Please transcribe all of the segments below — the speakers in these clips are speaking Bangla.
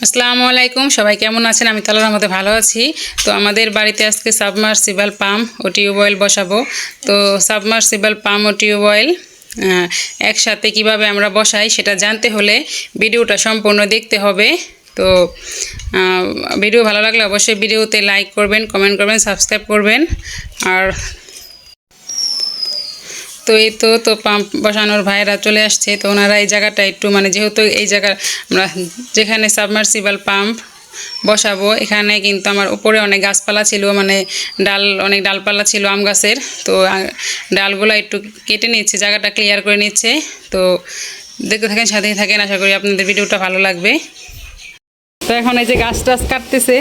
আসসালামু আলাইকুম, সবাই কেমন আছেন? আমি তো আল্লাহর রহমতে ভালো আছি। তো আমাদের বাড়িতে আজকে সাবমার্সিবল পাম্প ও টিউবওয়েল বসাবো। তো সাবমার্সিবল পাম্প ও টিউবওয়েল একসাথে কিভাবে আমরা বসাই সেটা জানতে হলে ভিডিওটা সম্পূর্ণ দেখতে হবে। তো ভিডিও ভালো লাগলে অবশ্যই ভিডিওতে লাইক করবেন, কমেন্ট করবেন, সাবস্ক্রাইব করবেন। আর তো এই তো পাম্প বসানোর ভাইয়েরা চলে আসছে। তো ওনারা এই জায়গাটা একটু যেহেতু এই জায়গা আমরা যেখানে সাবমার্সিবল পাম্প বসাবো এখানে কিন্তু আমার উপরে অনেক গাছপালা ছিল, অনেক ডালপালা ছিল আম গাছের। তো ডালগুলো একটু কেটে নিচ্ছে, জায়গাটা ক্লিয়ার করে নিচ্ছে। তো দেখতে থাকেন, সাথেই থাকেন, আশা করি আপনাদের ভিডিওটা ভালো লাগবে। তো এখন এই যে গাছ টাছ কাটতেছে।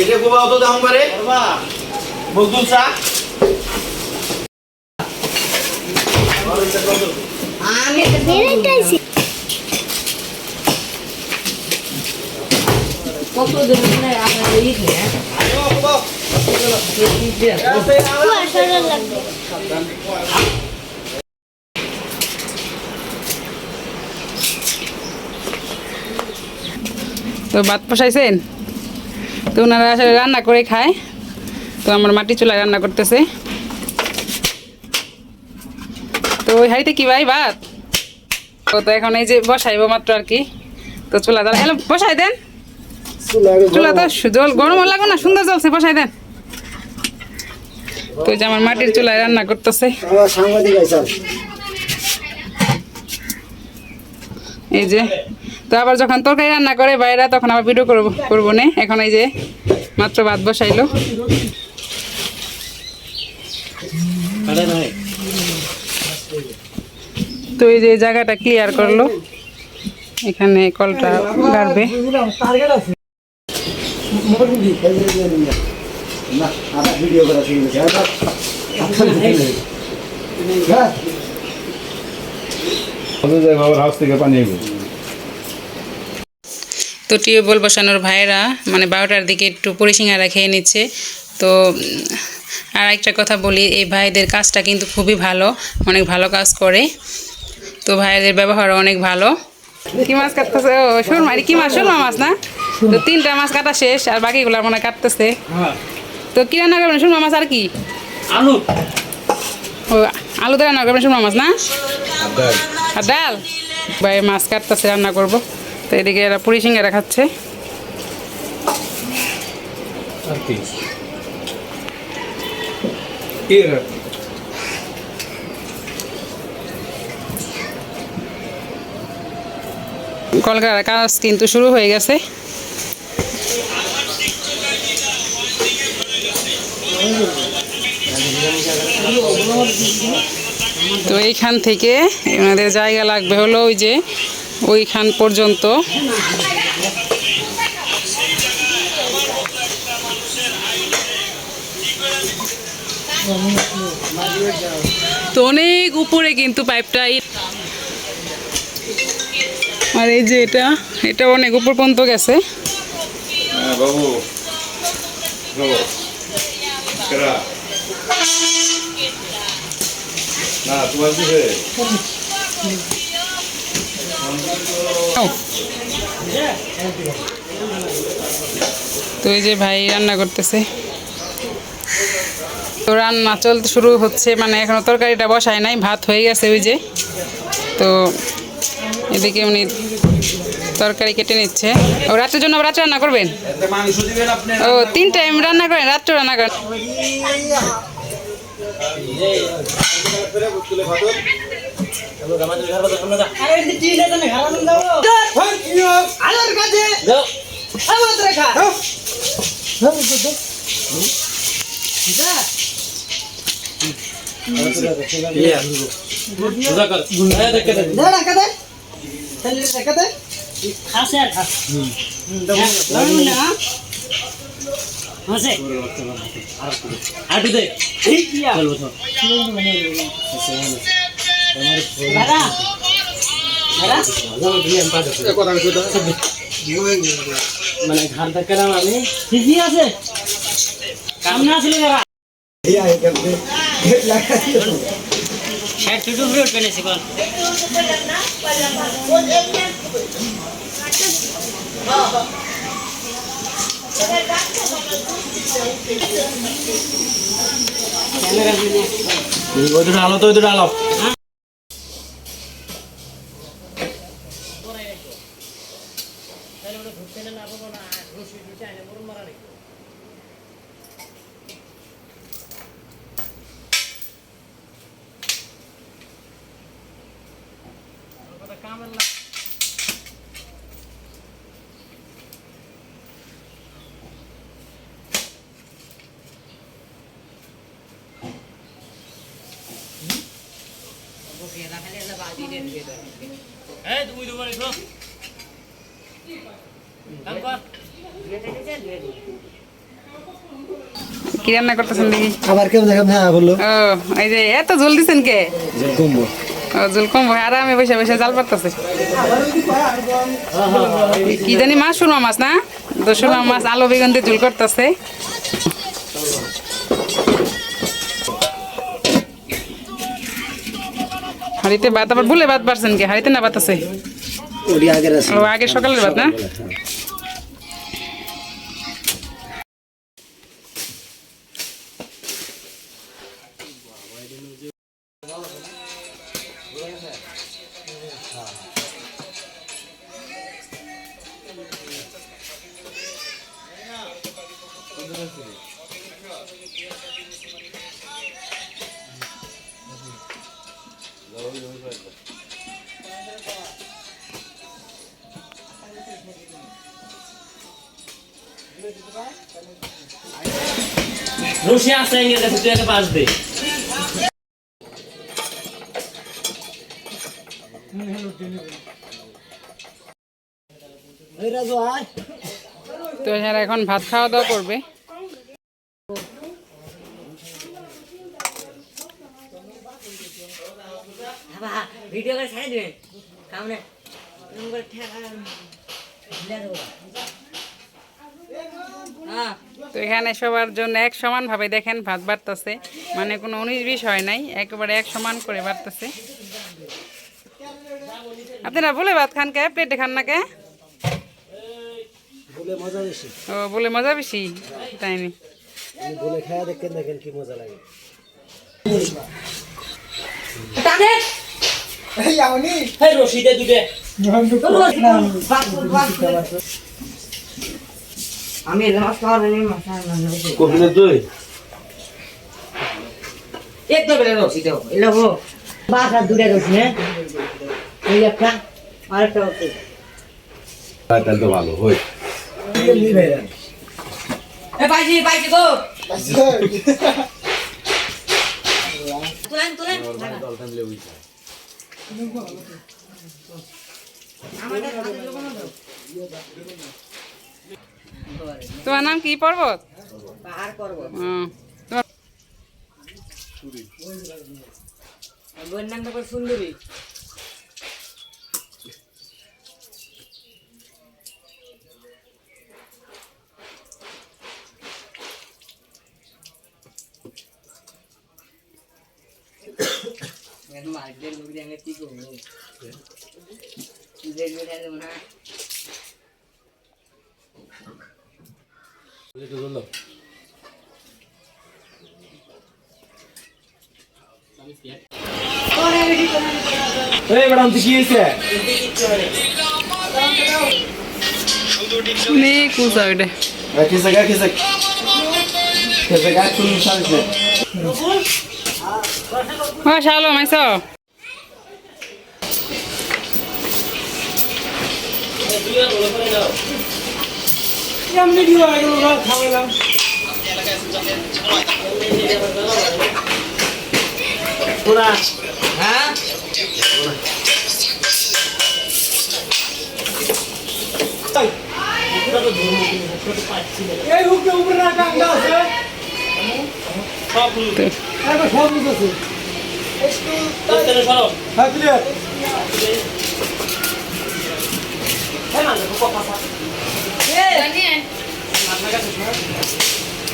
এটা গোবা অত দাম পারে বলতুন চা আমি দেখাইছি কত দিন ধরে আপনার এই খেয়ে আরে গোবা আসলে লাগবে। তো ভাত বসাইছেন? তো ওনারা আসলে রান্না করে খায়। তো আমার মাটি চুলায় রান্না করতেছে। তো ওই হাড়িতে কি ভাই ভাত? তো এখন এই যে বসাইবো মাত্র আর কি। তো চুলা দাঁড়া এলো, বসাই দেন। চুলা তো জল গরম লাগো না, সুন্দর জ্বলছে, বসাই দেন। তো যে আমার মাটির চুলায় রান্না করতেছে। এই যে তো আবার যখন তরকারি রান্না করে বাইরা তখন আবার ভিডিও করবো না। এখন এই যে মাত্র ভাত বসাইলো। তো এই যে জায়গাটা ক্লিয়ার করলো, এখানে কলটা গাড়বে। তো টিউবওয়েল বসানোর ভাইয়েরা 12টার দিকে একটু পরিসিঙারা খেয়ে নিচ্ছে। তো আর একটা কথা বলি, এই ভাইদের কাজটা কিন্তু খুবই ভালো, অনেক ভালো কাজ করে। তো ভাইদের ব্যবহার অনেক ভালো। কি মাছ কাটতেছে? ও সুরমা, কি মাছ? সুরমা মাছ না? তো 3টা মাছ কাটা শেষ, আর বাকিগুলো মনে হয় কাটতেছে। তো কি রান্না করবেন? সুরমা মাছ আর কি? আলু। ও আলু দিয়ে রান্না করবেন সুরমা মাছ না? আর ডাল? ভাই মাছ কাটতেছে, রান্না করবো। তো এদিকে এরা পুরি সিঙ্গারা খাচ্ছে। কলকাতার কাজ কিন্তু শুরু হয়ে গেছে। তো এইখান থেকে আমাদের জায়গা লাগবে হলো ওই যে ওইখান পর্যন্ত। তো অনেক উপরে কিন্তু পাইপটা, আর এই যে এটা অনেক উপর পর্যন্ত গেছে। বাবু না তোমার কি তো এই যে ভাই রান্না করতেছে। তো রান্না চলতে শুরু হচ্ছে, এখনো তরকারিটা বসায় নাই, ভাত হয়ে গেছে ওই যে। তো এদিকে উনি তরকারি কেটে নিচ্ছে। ও রাত্রের জন্য রাত্রে রান্না করবেন? ও 3 টাইম রান্না করেন, রাত্রে রান্না করেন? ঘাট ধাক্কা আমি ঠিকই আছে, কাম না আসলে ওই দুটো আলো তো ওই দুটো আলো কি রান্না করতেছেন দেখি? আবার কেমন দেখাম হ্যাঁ বললো ও এই যে এত ঝোল দিছেন কে? কমবো ও ঝোল কম হয়, আরামে বসে বসে জাল পারতেছে। কি জানি মাছ, সুরমা মাছ না? তো সুরমা মাছ আলু বেগুন দিয়ে ঝোল করতেছে। হাড়িতে ভাত, আবার ভুলে ভাত পারছেন কি? হাড়িতে না ভাত আছে? ওটি আগের আছে ও আগে সকালের ভাত না? রশি আছে এর কাছে, তুই একটা পাস দে। এই রাজু আয় তো এরা এখন ভাত খাওয়া দাওয়া করবে। ভিডিও করে ছাড়ে দিবেন কামনে নম্বর ঠেকা তো এখানে সবার জন্য এক সমান ভাবে দেখেন ভাত বাড়তেছে, মানে কোনো 19-20 হয় নাই, একেবারে এক সমান করে বাড়তেছে। আপনারা বলে ভাত খান কে? প্লেটে খান না কে? বলে মজা বেশি ও বলে মজা বেশি, তাই নি? বলে খায়া দেখেন দেখেন কি মজা লাগে এই রশি দে দুটে। আমি মাছ খাওয়ার নেই, মাছ কপিলে তুই এক তো বেলে রসি দেও এলো হো বাসা দূরে রসি হ্যাঁ এই একটা আরেকটা হচ্ছে তাহলে তো ভালো হই। এ পাইছি পাইছি গো তুলেন তুলেন আমাদের হাতে লোকানো দাও তোমার নাম কি? পর্বত? পাহাড় করব তোমার বইয়ের নাম তো সুন্দরী মার্কেট লোক দিয়ে কি করবো না এই ম্যাডাম তুই কি হয়েছে? অনেক উঁচা ওইটা। কিসে গা কিসে কিসে গা তুই সামনে ও শালো মাইছ তোরা হ্যাঁ এই হুকে উপরে রাখা আঙ্গা আছে সব একবার সব বুঝ আছে তোর সরব হ্যাঁ ক্লিয়ার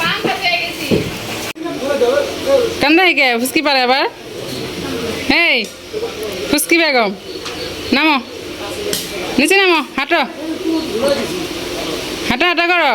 পান খাতে গেছি। কান্দা কে ফুসকি পারে আবার হেই ফুসকি বেগম নামো নিচে নামো হাঁটো হাঁটা হাঁটা করো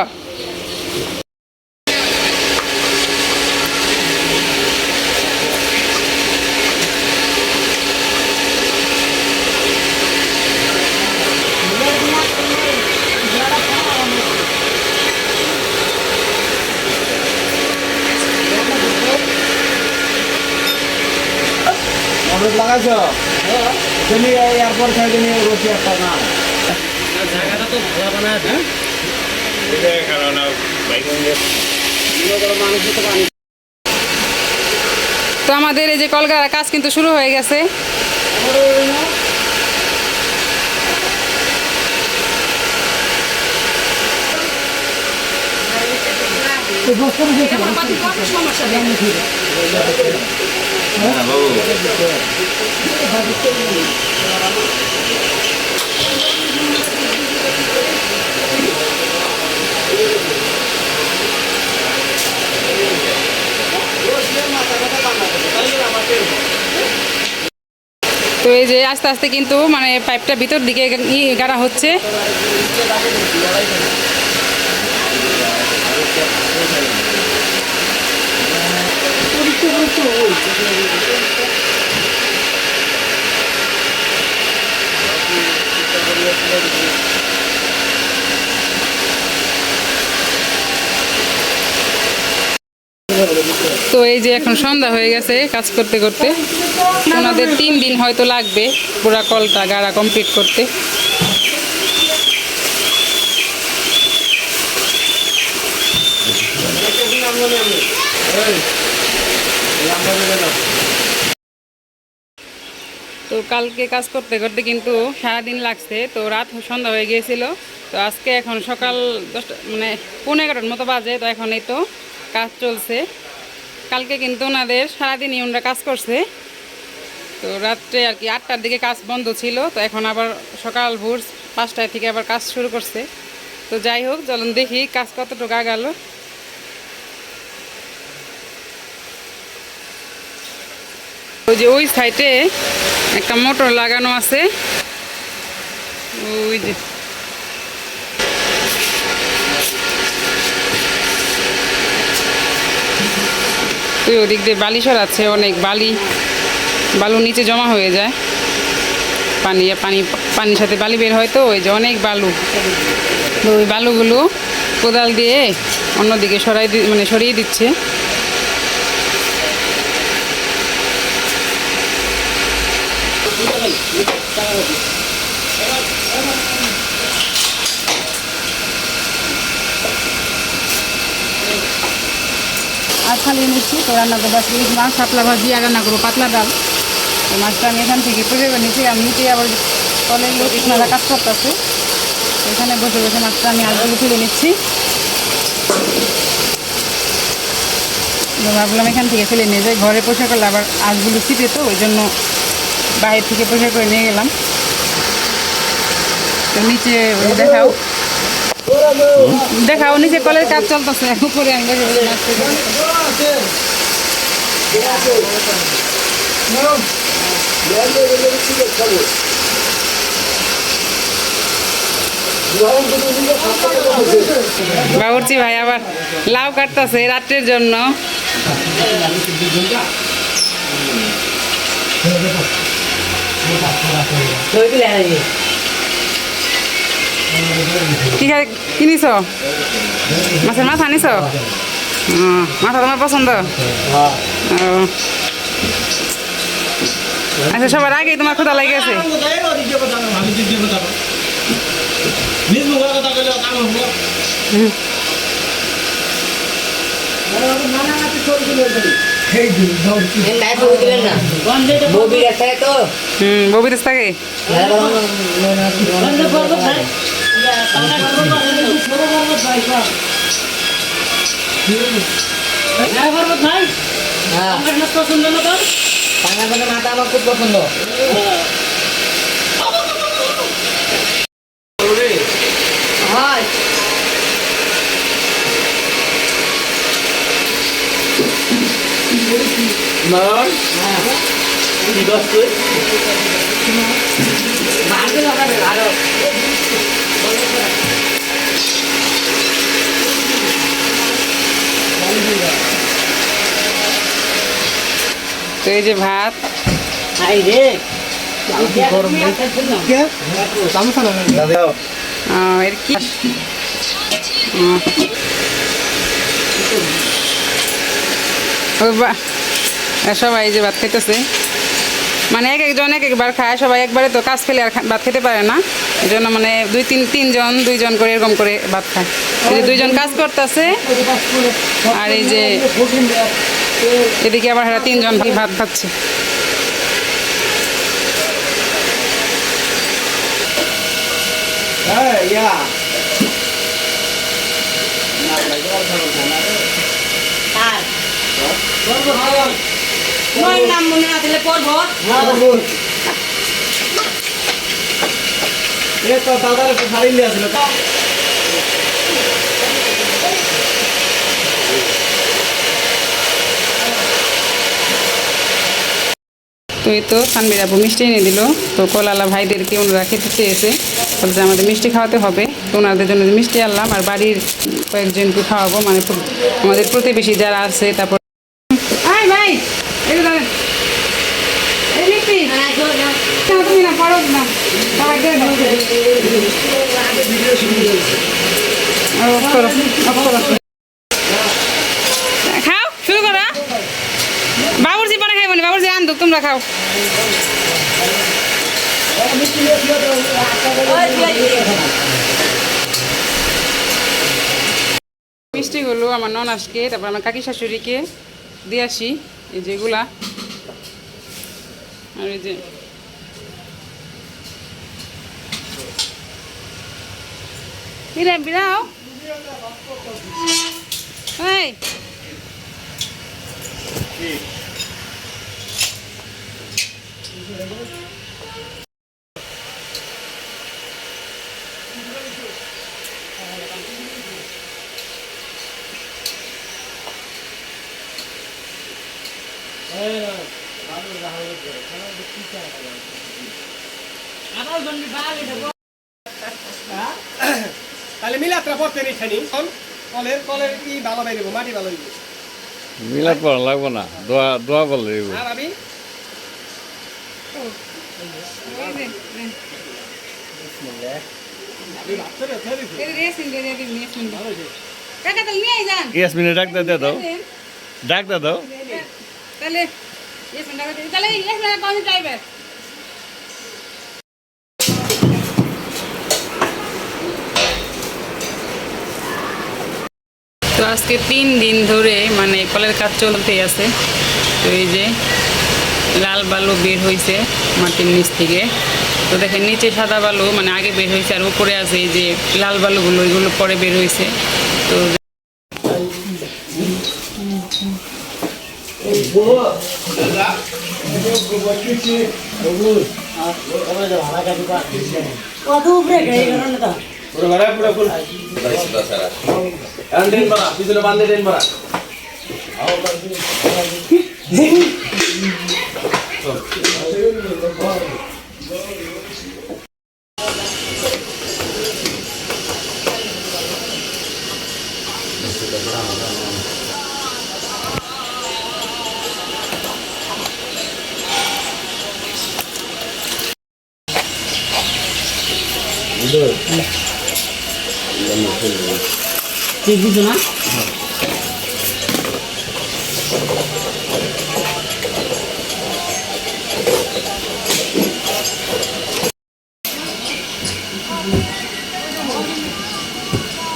মনোজ লাগাইছ তুমি এয়ারপোর্ট সাইডে নিয়ে রশি একটা না তো আমাদের এই যে কলকাতার কাজ কিন্তু শুরু হয়ে গেছে তো এই যে আস্তে আস্তে কিন্তু মানে পাইপটা ভিতর দিকে গাড়া হচ্ছে তো এই যে এখন সন্ধ্যা হয়ে গেছে কাজ করতে করতে ওনাদের 3 দিন হয়তো লাগবে পুরা কলটা গাড়া কমপ্লিট করতে তো কালকে কাজ করতে করতে কিন্তু সারাদিন লাগছে তো রাত সন্ধ্যা হয়ে গিয়েছিল তো আজকে এখন সকাল 10টা মানে 11:30 মতো বাজে তো এখন এই তো কাজ চলছে কালকে কিন্তু ওনাদের সারাদিনই ওনারা কাজ করছে তো রাত্রে আর কি 8টার দিকে কাজ বন্ধ ছিল তো এখন আবার সকাল ভোর 5টায় থেকে আবার কাজ শুরু করছে তো যাই হোক চলুন দেখি কাজ কতটুকু আগালো ওই যে ওই সাইডে একটা মোটর লাগানো আছে ওই যে তো ওদিক দিয়ে বালি সরাচ্ছে অনেক বালু নিচে জমা হয়ে যায় পানির সাথে বালি বের হয় তো ওই যে অনেক বালু তো ওই বালুগুলো কোদাল দিয়ে অন্যদিকে সরিয়ে দিচ্ছে আর খালিয়ে নিচ্ছি তো রান্না করবো ইলিশ মাছ শাপলা ভাজি আর রান্না করবো পাতলা ডাল তো মাছটা আমি এখান থেকে তুলে নিচ্ছি আমি নিচে আবার কলের লোক ইসনারা কাজ করতেছে এখানে বসে বসে মাছটা আমি আলগুলো তুলে নিচ্ছি ভাবলাম এখান থেকে ফেলে নিয়ে যাই ঘরে পোষা করলে আবার আঁশগুলো ছিপে তো ওই জন্য বাইরে থেকে পোষা করে নিয়ে গেলাম তো নিচে দেখাও নিচে কলের কাজ চলতেছে উপরে আমি বসে বসে মাছ বাবুর্চি ভাই আবার লাউ কাটতেছে রাত্রের জন্য কি কিনিস মাছের মাথা আনিস মাথা তোমার পছন্দ আচ্ছা সবার আগে তোমার ক্ষুধা লাগে গেছে ববির থাকে মাথা আমার খুব পছন্দ হয় নয়ন কি দোষ তুই ভালো হবে ভালো তো এই যে ভাত, আই রে এর কি সবাই এই যে ভাত খেতেছে, মানে এক একজন এক একবার খায়, সবাই একবারে তো কাজ ফেলে আর ভাত খেতে পারে না, এই জন্য মানে দুইজন করে এরকম করে ভাত খায়। এই যে দুইজন কাজ করতেছে আর এই যে এদিকে আবার এরা তিনজন ভাত খাচ্ছে। ইয়া আর বলবো হয় মই নাম মনে না দিলে পড়বো এ তো দাদার একটু শাড়ি নিয়ে আসলো তো এই তো তানবীর আপু মিষ্টি এনে দিল। তো কলালা ভাইদেরকে ওনারা খেতে চেয়েছে, বলছে আমাদের মিষ্টি খাওয়াতে হবে, তো ওনাদের জন্য মিষ্টি আনলাম আর বাড়ির কয়েকজনকে খাওয়াবো, মানে আমাদের প্রতিবেশী যারা আছে। তারপর ভাই এই ধরেন এই মিষ্টি তুমি না পড়ো না সবাই খাও শুরু করো। বাবুর্চি পরে খাইবনি, বাবুর্চি আনতো, তোমরা খাও। মিষ্টিগুলো আমার ননাসকে, তারপর আমার কাকি শাশুড়িকে দিয়ে আসি, এই যেগুলা আর এই যে বিরাও এই তাহলে মিলাত্রা পড়তে নেই খানি কলের কলের কি ভালো বাইরেবো মাটি ভালো হইব মিলাদ পড়া লাগবো না, দোয়া দোয়া বললে আর আমি ইয়াসমিনে ডাক দে দাও, ডাক দে দাও। তো আজকে 3 দিন ধরে মানে কলের কাজ চলতেই আছে। তো এই যে লাল বালু বের হয়েছে মাটির নিচ থেকে, তো দেখেন নিচে সাদা বালু মানে আগে বের হয়েছে, আর উপরে আছে এই যে লাল বালুগুলো, এগুলো পরে বের হয়েছে। তো কত উপরে গেই গেল না তো পুরো ঘরে পুরো ফুল আন্দেন মারা পিছনে বাঁধে দেন মারা ঠিক বুঝো না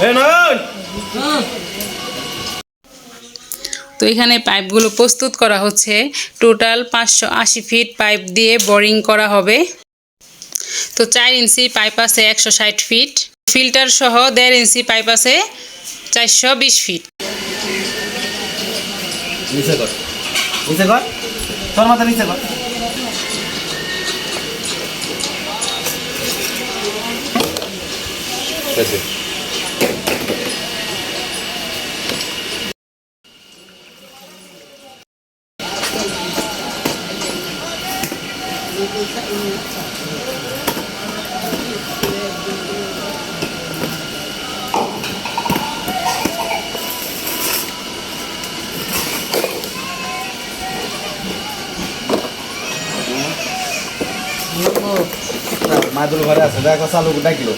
এ নয়ন তো এখানে পাইপগুলো প্রস্তুত করা হচ্ছে। টোটাল 580 ফিট পাইপ দিয়ে বোরিং করা হবে। তো 4 ইঞ্চি পাইপ আছে 160 ফিট, ফিল্টার সহ 1.5 ইঞ্চি পাইপ আছে 420 ফিট। নিচে কর তোর মাথা নিচে কর মাদুর ঘরে আছে দেখো চালু ডাকিল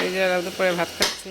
এই যে দুপুরে ভাত খাচ্ছি।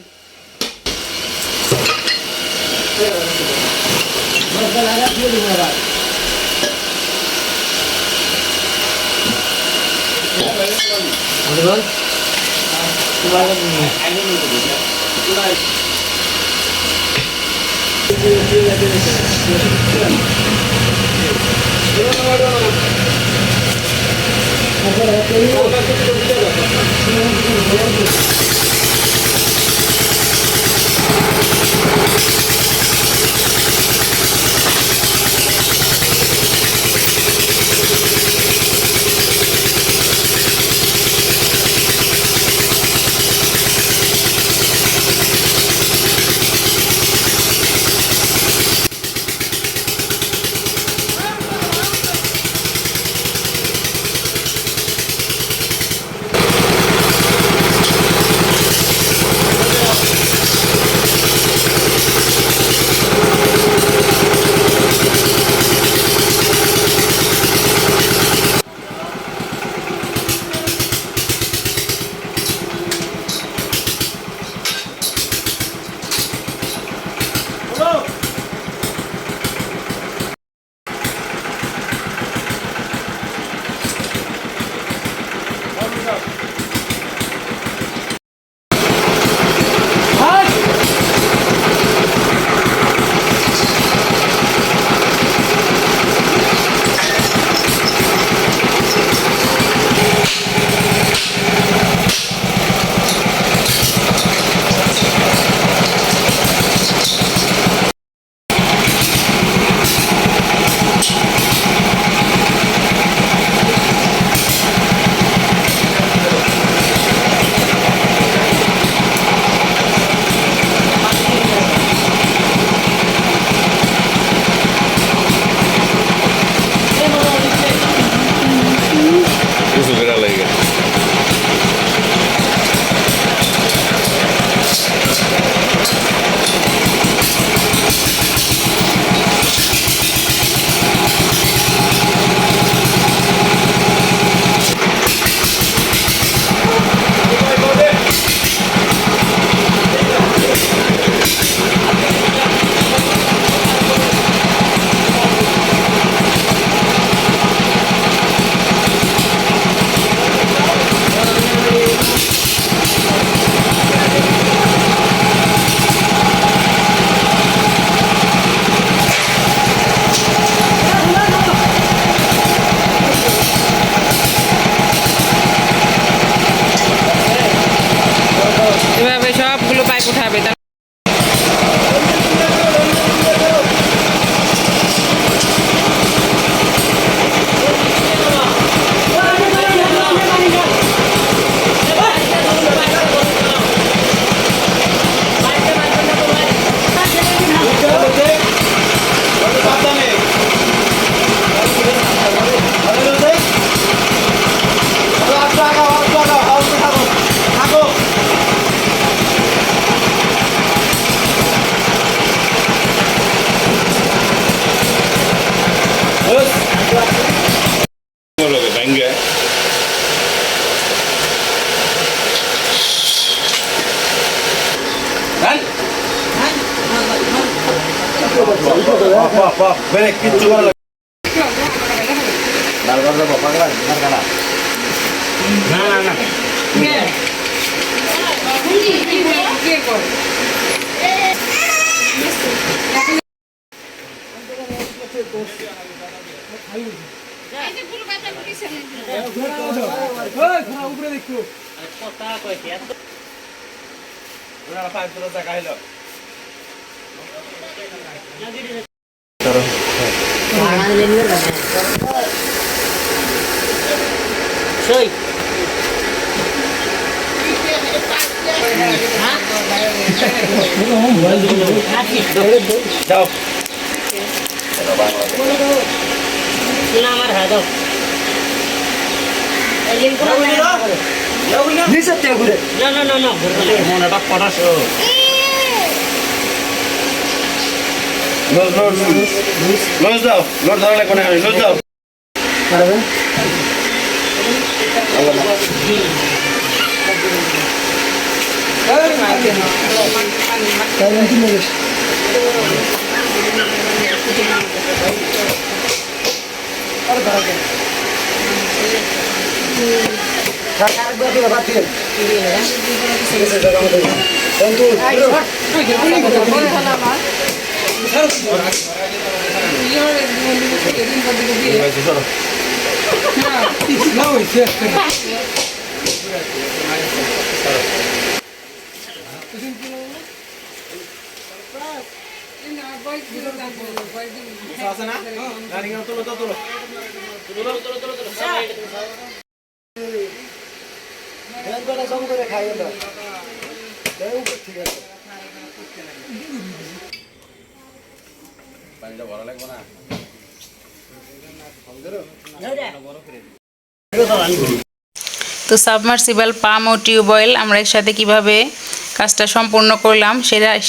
বেরে কিচ্ছু করা লাগবে লাল করে দেবো পাগলা লাল কালা না না না উপরে দেখো ওরা পাঁচ দূর টাকা হলো Soy. যাও Sila আমার হ্যাঁ দাও এলিন কোন নিচে তে ঘুরে না না না না মনটা পড়াস লজ দাও লজ ধরলে কোনে লজ দাও পারবেন আছে না গাড়ি তোলো তো তোলো সব করে খাই না ঠিক আছে পানিটা ভরা লাগবে না তো সাবমার্সিবল পাম্প ও টিউবওয়েল আমরা একসাথে কিভাবে কাজটা সম্পূর্ণ করলাম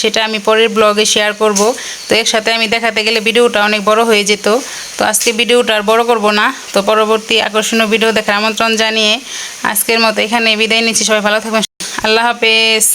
সেটা আমি পরের ব্লগে শেয়ার করব। তো একসাথে আমি দেখাতে গেলে ভিডিওটা অনেক বড় হয়ে যেত। তো আজকে ভিডিওটা আর বড় করব না। তো পরবর্তী আকর্ষণীয় ভিডিও দেখার আমন্ত্রণ জানিয়ে আজকের মতো এখানে বিদায় নিচ্ছি। সবাই ভালো থাকবেন। আল্লাহ হাফেজ।